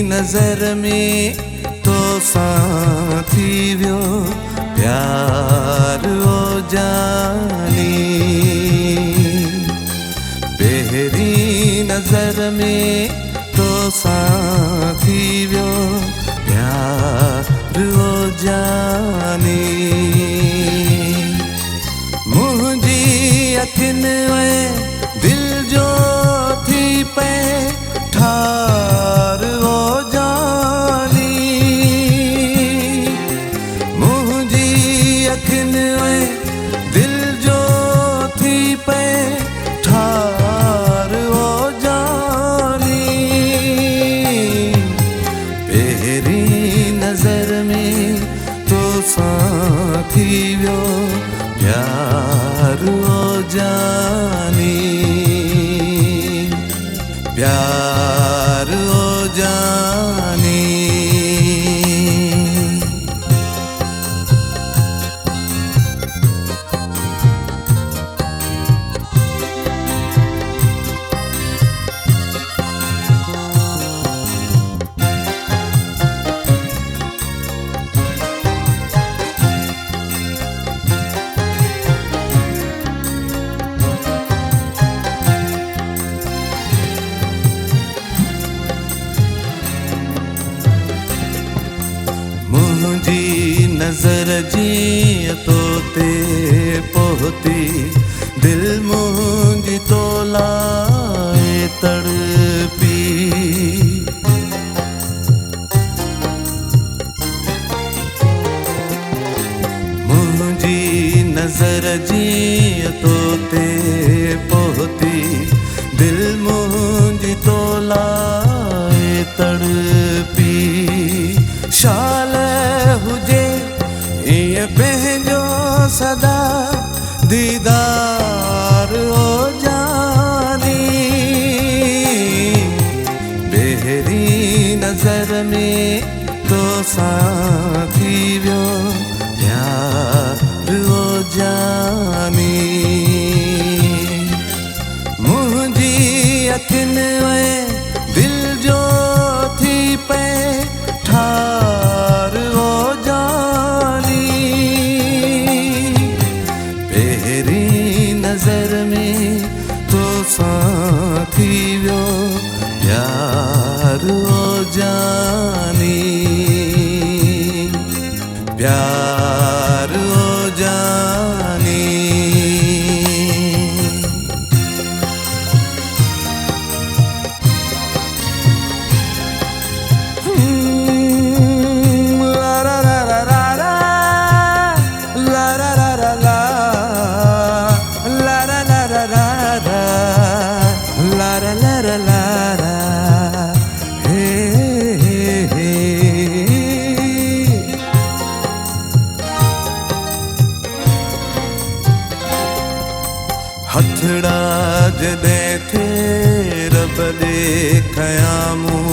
नजर में तो साथी व्यो प्यार हो जानी। बेहरी नजर में तो साथी व्यो प्यार हो जानी। मुझी अखिन में दिल जो थी पे ठार हो जानी। मुझी अखिन में दिल जो थी पे ठार हो जानी। पहली नजर में तो साथी व्यो प्यार हो जानी। प्यार हो जानी। मुझी नजर जी तो ते पोती दिल मुझी तो लाए तड़पी। मुझी नजर जी तो ते पोती दिल मुझी तो लाए तड़पी। शाल हुजे ये बहजो सदा दीदार हो जानी। बेहरी नजर में तो साथी व्यो प्यार हो जानी। मुझी अखिन में दिल जो थी पे ठार हो जानी। पहली नजर में तो साथी व्यो प्यार हो जानी। प्यार हो जानी। हथड़ा जदे थे रब देखया मूं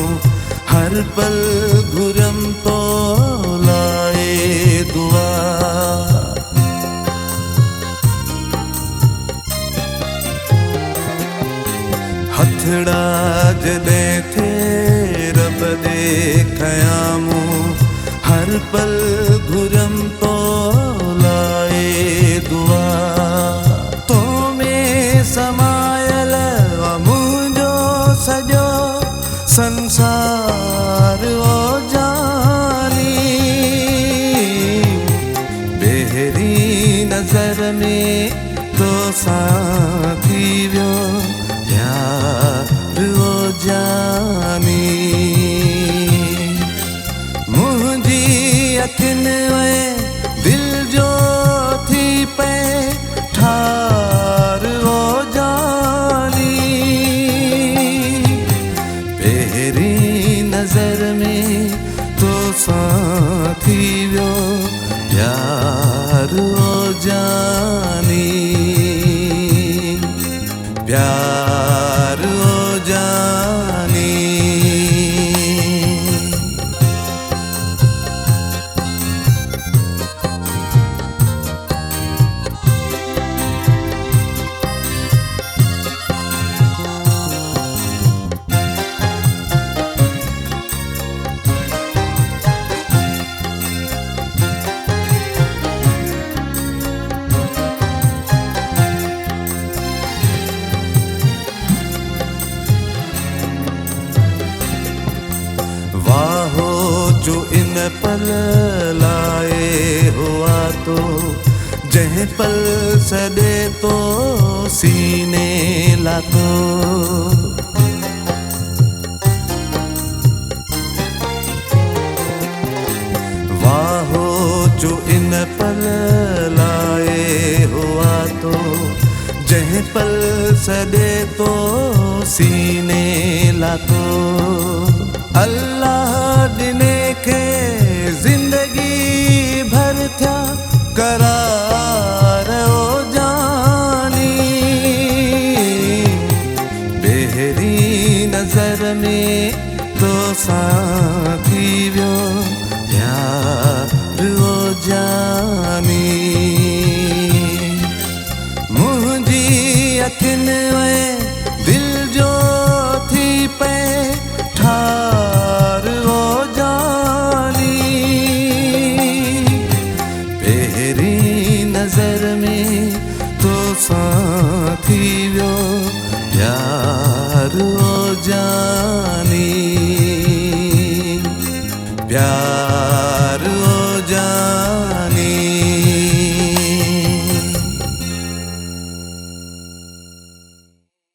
हर पल घुरम तो लाए दुआ। हथड़ा जदे थे रब देखया मूं हर पल घुरम तो लाए दुआ। समायल मुझो सजो संसार हो जानी। बेहरी नजर में तो साथी व्यो प्यार हो जानी। मुझी अखिन में दिल जो थी पे ठार हो जानी। पहली नजर में तो साथी व्यो प्यार हो जानी। प्यार हो जानी। जो इन पल लाए हुआ तो जह पल सदे तो सीने लातो वाहो जो इन पल लाए हुआ तो जह पल सदे तो सीने लातो अल्लाह दिने के जिंदगी भर था करार ओ जानी बेहरी नजर में तो साथी व्यो प्यार ओ जानी मुझी अखिन में दिल जो थी पे ठार ओ जानी पहरी नजर में तो साथी व्यो प्यार ओ जानी प्यार